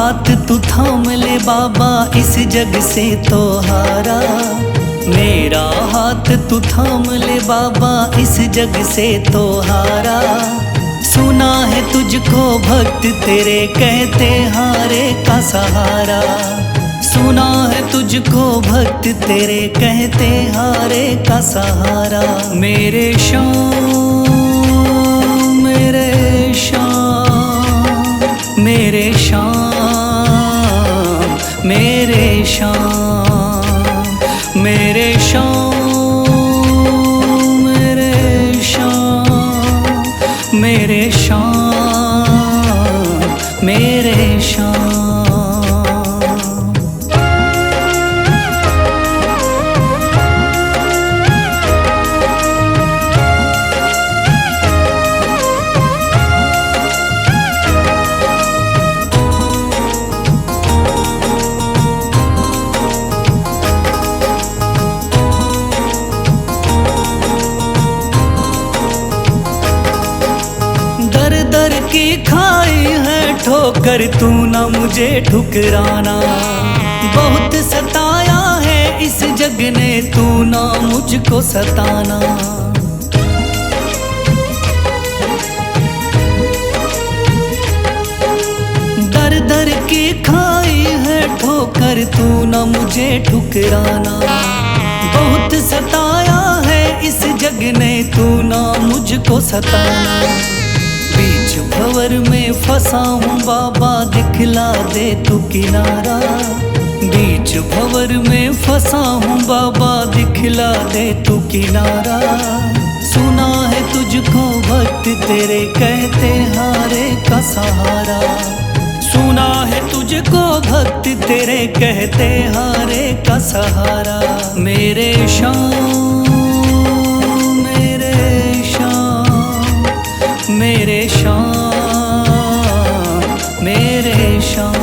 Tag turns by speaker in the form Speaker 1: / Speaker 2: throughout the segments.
Speaker 1: हाथ तू थाम ले बाबा, इस जग से तो हारा। मेरा हाथ तू थाम ले बाबा, इस जग से तो हारा। सुना है तुझको भक्त तेरे कहते हारे का सहारा। सुना है तुझको भक्त तेरे कहते हारे का सहारा। मेरे श्याम मेरे श्याम मेरे श्याम मेरे श्याम मेरे श्याम मेरे श्याम मेरे श्याम मेरे श्याम। दर की खाई है ठोकर, तू ना मुझे ठुकराना। बहुत सताया है इस जग ने, तू ना मुझको सताना। दर दर की खाई है ठोकर, तू ना मुझे ठुकराना। बहुत सताया है इस जग ने, तू ना मुझको सताना। बीच भंवर में फंसा हूँ बाबा, दिखला दे तू किनारा। बीच भंवर में फंसा हूँ बाबा, दिखला दे तू किनारा। सुना है तुझको भक्त तेरे कहते हारे का सहारा। सुना है तुझको भक्त तेरे कहते हारे का सहारा। मेरे श्याम मेरे श्याम मेरे श्याम मेरे श्याम।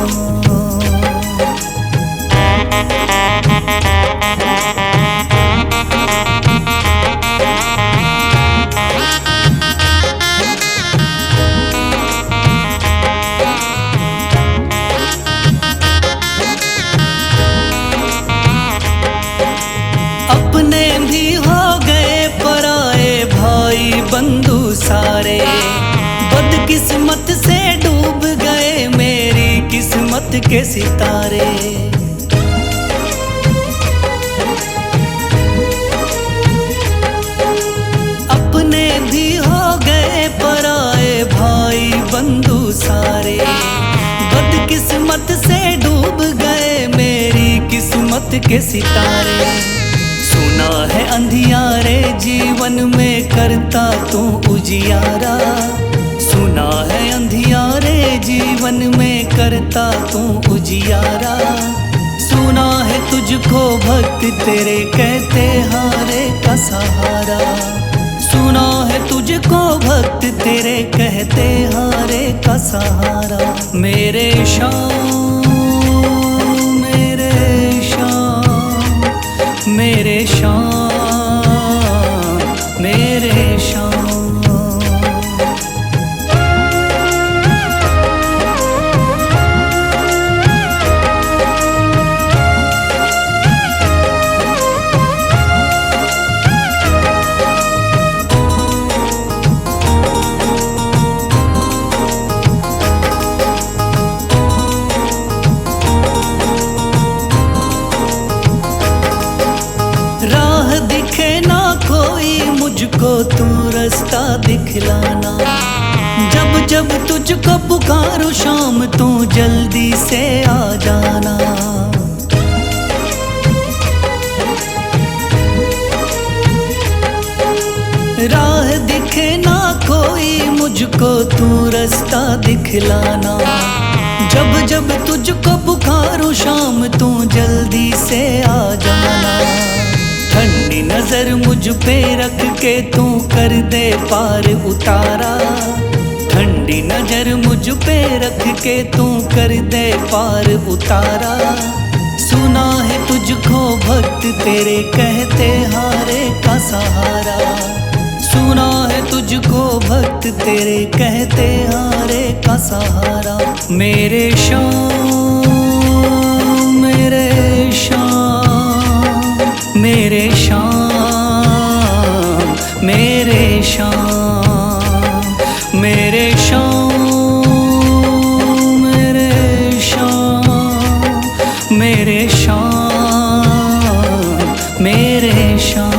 Speaker 1: अपने भी हो गए पराए भाई बंधु सारे। बदकिस्मत से डूब गए मेरी किस्मत के सितारे। अपने भी हो गए पराए भाई बंधु सारे। बदकिस्मत से डूब गए मेरी किस्मत के सितारे। सुना है अंधियारे जीवन में करता तू उजियारा। सुना है अंधियारे जीवन में करता तू उजियारा। सुना है तुझको भक्त तेरे कहते हारे का सहारा। सुना है तुझको भक्त तेरे कहते हारे का सहारा। मेरे श्याम मेरे श्याम मेरे श्याम मेरे श्याम। राह दिखे ना कोई मुझको, तू रास्ता दिखलाना। जब जब तुझको पुकारूं शाम, तू जल्दी से आ जाना। राह दिखे ना कोई मुझको, तू रास्ता दिखलाना। जब जब तुझको पुकारूं शाम, तू जल्दी से आ जाना। ठंडी नजर मुझ पे रख के तू कर दे पार उतारा। ठंडी नजर मुझ पे रख के तू कर दे पार उतारा। सुना है तुझको भक्त तेरे कहते हारे का सहारा। सुना है तुझको भक्त तेरे कहते हारे का सहारा। मेरे श्याम शाम मेरे शाम मेरे शाम मेरे शाम मेरे शाम मेरे शाम मेरे शाम।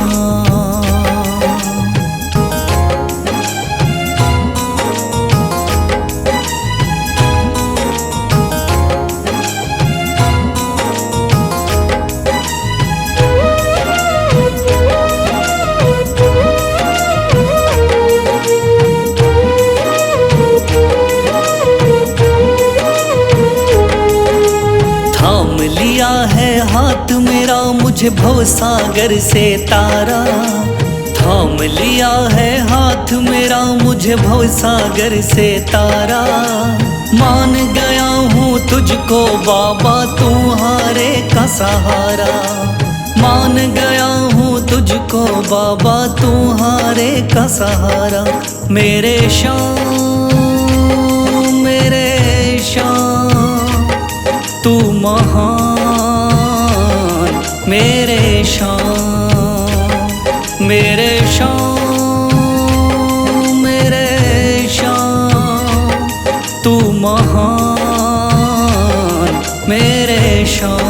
Speaker 1: लिया है हाथ मेरा मुझे भवसागर से तारा, थाम लिया है हाथ मेरा मुझे भवसागर से तारा। मान गया हूँ तुझको बाबा तुम्हारे का सहारा, मान गया हूँ तुझको बाबा तुम्हारे का सहारा। मेरे शाम मेरे शाम तू महान मेरे शाम मेरे शाम मेरे शाम तू महान मेरे शाम।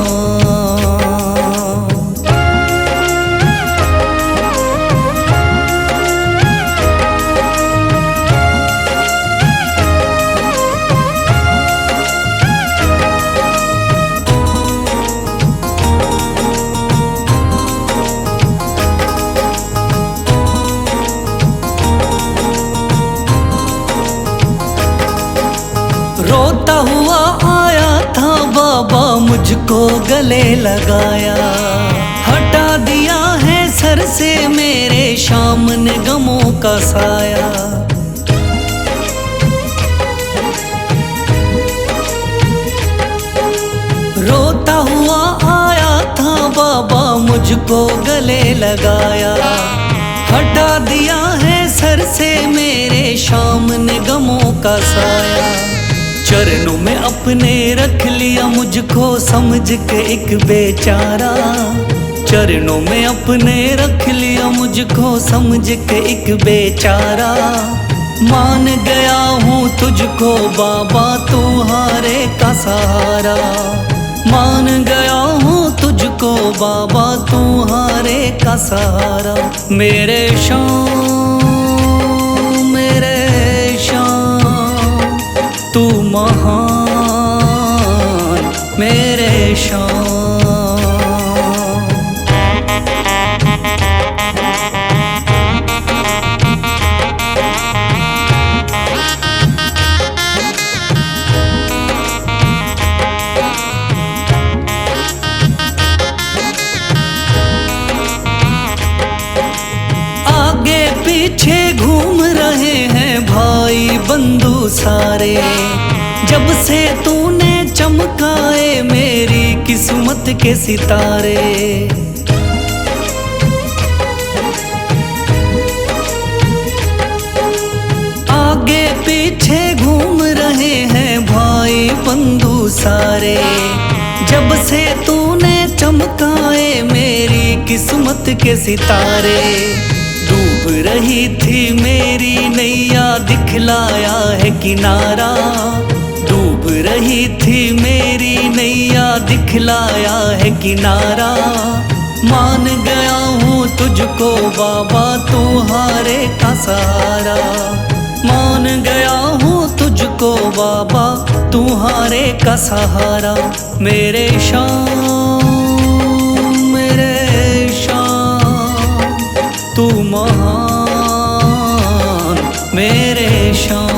Speaker 1: रोता हुआ आया था बाबा मुझको गले लगाया, हटा दिया है सर से मेरे शाम ने गमों का साया। रोता हुआ आया था बाबा मुझको गले लगाया, हटा दिया है सर से मेरे शाम ने गमों का साया। चरणों में अपने रख लिया मुझको समझ के एक बेचारा, चरणों में अपने रख लिया मुझको समझ के एक बेचारा। मान गया हूँ तुझको बाबा तुम्हारे का सहारा, मान गया हूँ तुझको बाबा तुम्हारे का सहारा। मेरे शाम मेरे शाम तू महान मेरे शाम। आगे पीछे घूम रहे हैं भाई बंधु सारे, जब से तूने चमकाए मेरी किस्मत के सितारे। आगे पीछे घूम रहे हैं भाई बंधु सारे, जब से तूने चमकाए मेरी किस्मत के सितारे। डूब रही थी मेरी नैया दिखलाया है किनारा, डूब रही थी मेरी नैया दिखलाया है किनारा। मान गया हूँ तुझको बाबा तुम्हारे का सहारा, मान गया हूँ तुझको बाबा तुम्हारे का सहारा। मेरे शाम मेरे शाम तू महान मेरे शाम।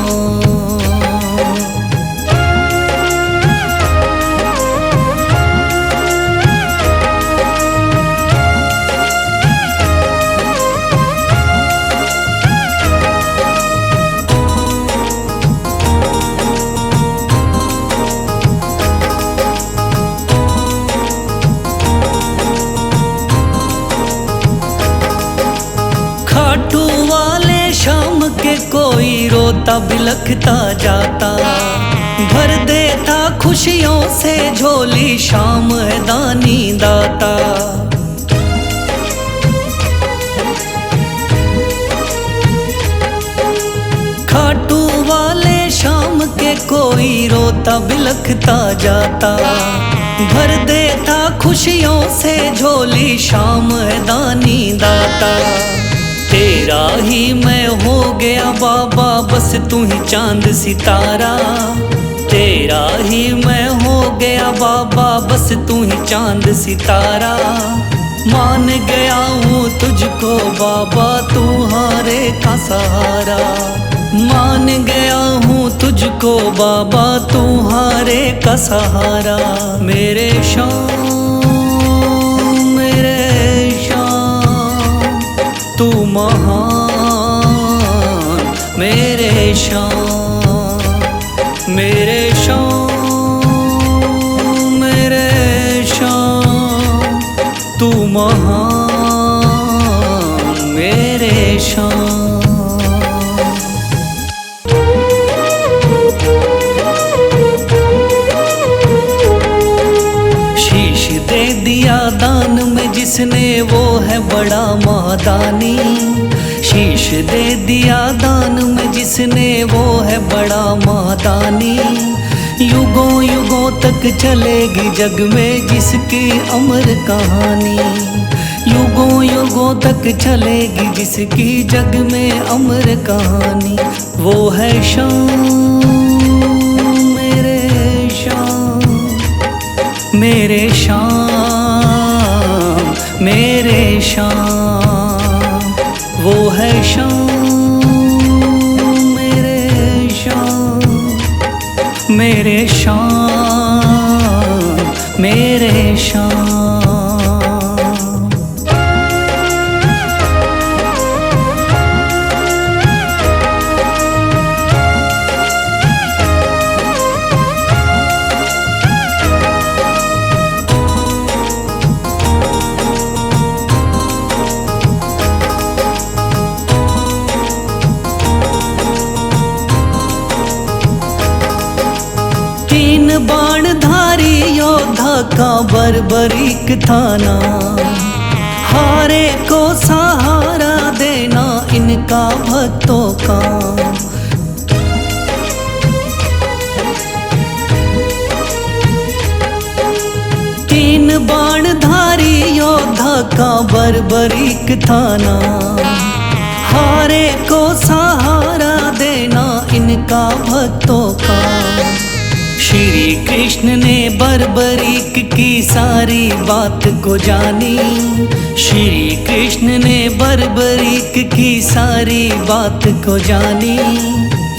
Speaker 1: खाटू वाले शाम के कोई रोता बिलखता जाता, भर देता खुशियों से झोली, शाम है दानी दाता। खाटू वाले शाम के कोई रोता बिलखता जाता। भर देता खुशियों से झोली, शाम है दानी दाता। तेरा ही मैं हो गया बाबा, बस तू ही चांद सितारा। तेरा ही मैं हो गया बाबा, बस तू ही चांद सितारा। मान गया हूँ तुझको बाबा, तू हारे का सहारा। मान गया हूँ तुझको बाबा, तू हारे का सहारा। मेरे शाम मेरे शाम तू महान, मेरे शाम मेरे शाम मेरे शाम तू महान, मेरे शाम। शीश दे दिया दान में जिसने, वो है बड़ा महादानी। शीश दे दिया दान में जिसने, वो है बड़ा महादानी। युगों युगों तक चलेगी जग में जिसकी अमर कहानी। युगों युगों तक चलेगी जिसकी जग में अमर कहानी। वो है शाम मेरे शाम मेरे शाम मेरे शाम। वो है शाम मेरे शाम मेरे शाम मेरे शाम। तीन बाणधारी योद्धा का बर्बरीक थाना, हारे को सहारा देना इनका भक्तों का। तीन बाणधारी योद्धा का बर्बरीक थाना, हारे को सहारा देना इनका भक्तों का। श्री कृष्ण ने बर्बरीक की सारी बात को जानी। श्री कृष्ण ने बर्बरीक की सारी बात को जानी।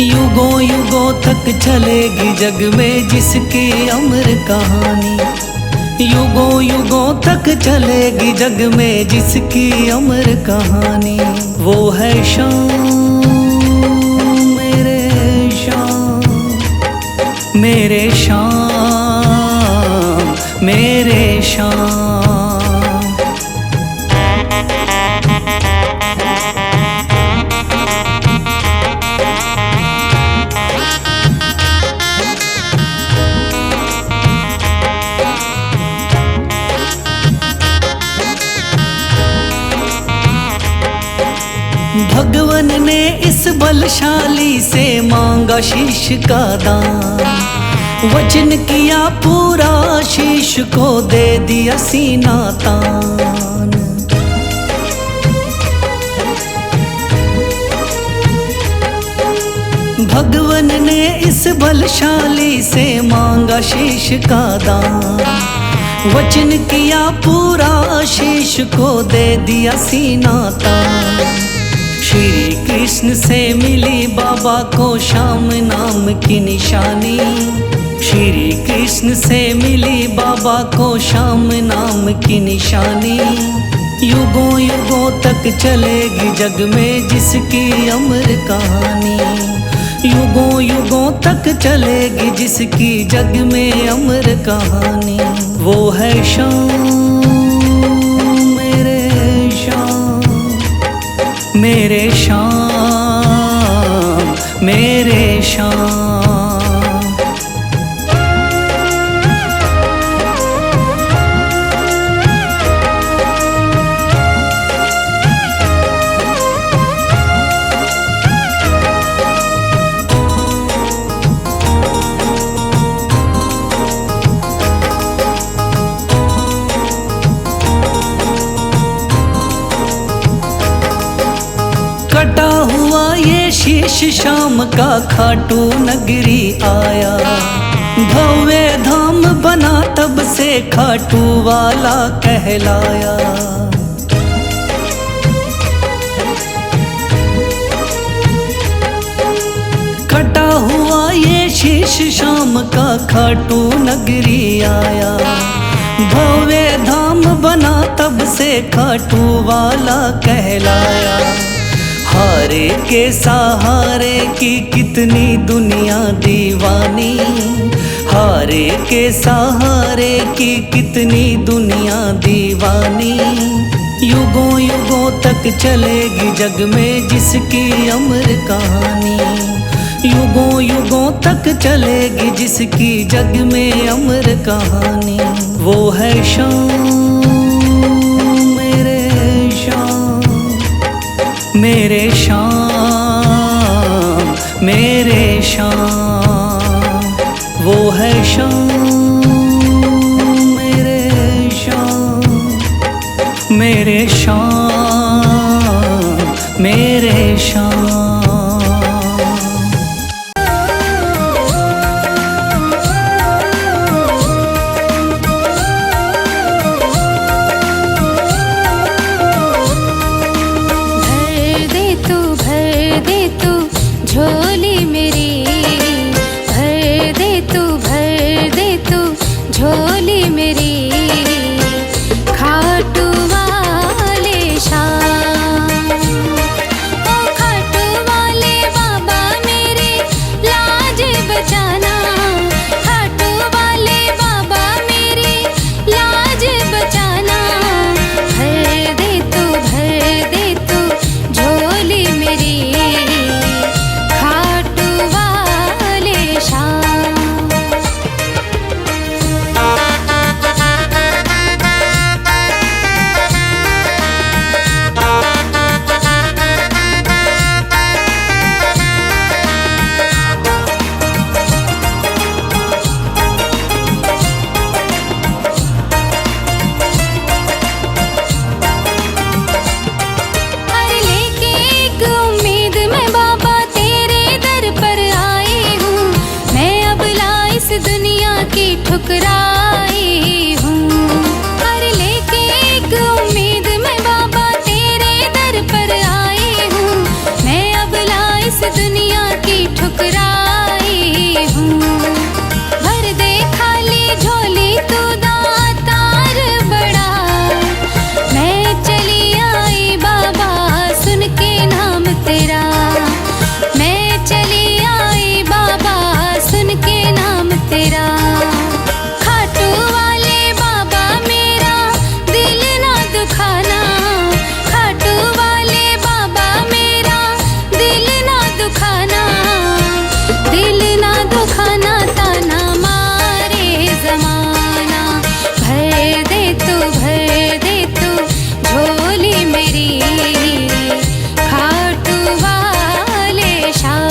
Speaker 1: युगों युगों तक चलेगी जग में जिसकी अमर कहानी। युगों युगों तक चलेगी जग में जिसकी अमर कहानी। वो है शाम मेरे शाम मेरे शाम मेरे शाम। भगवन ने इस बलशाली से मांगा शीश का दान। वचन किया पूरा, शीश को दे दिया सीना तान। भगवन ने इस बलशाली से मांगा शीश का दान। वचन किया पूरा, शीश को दे दिया सीना तान। श्री कृष्ण से मिली बाबा को शाम नाम की निशानी। श्री कृष्ण से मिली बाबा को शाम नाम की निशानी। युगों युगों तक चलेगी जग में जिसकी अमर कहानी। युगों युगों तक चलेगी जिसकी जग में अमर कहानी। वो है शाम मेरे शाम मेरे शाम मेरे शाम। शाम का खाटू नगरी आया। भव्य धाम बना तब से खाटू वाला कहलाया। कटा हुआ ये शीश शाम का खाटू नगरी आया। भव्य धाम बना तब से खाटू वाला कहलाया। हारे के सहारे की कितनी दुनिया दीवानी, हारे के सहारे की कितनी दुनिया दीवानी। युगों युगों तक चलेगी जग में जिसकी अमर कहानी। युगों युगों तक चलेगी जिसकी जग में अमर कहानी। वो है शाम मेरे शाम, मेरे शाम मेरे शाम। वो है शाम मेरे शाम, मेरे शाम मेरे शाम।
Speaker 2: झोली मेरी भर दे तू, भर दे तू झोली मेरी। खाटू वाले शाम, ओ खाटू वाले बाबा मेरे लाज बचाना। खाटू वाले बाबा मेरी लाज बचाना। भर दे तू, भर दे तू झोली मेरी। दुनिया की ठुकराई हूँ, हर लेके एक उम्मीद मैं बाबा तेरे दर पर आई हूँ। मैं अब इस दुनिया की ठुकराई हूँ। भर दे खाली झोली तू दातार बड़ा। मैं चली आई बाबा सुन के नाम तेरा। मैं चली आई बाबा सुन के नाम तेरा। खाटू वाले बाबा मेरा दिल ना दुखाना। खाटू वाले बाबा मेरा दिल ना दुखाना। दिल ना दुखाना ताना मारे जमाना। भर दे तू, भर दे तू झोली मेरी। खाटू वाले शाम,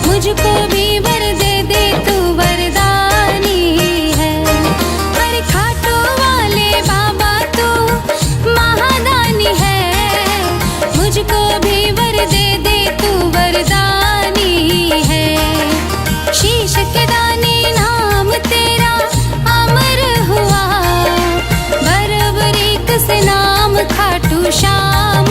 Speaker 2: मुझको भी वर दे दे तू वरदानी है। पर खाटू वाले बाबा तू महादानी है। मुझको भी वर दे दे तू वरदानी है। शीश के दानी नाम तेरा अमर हुआ। बरबरीक से नाम खाटू श्याम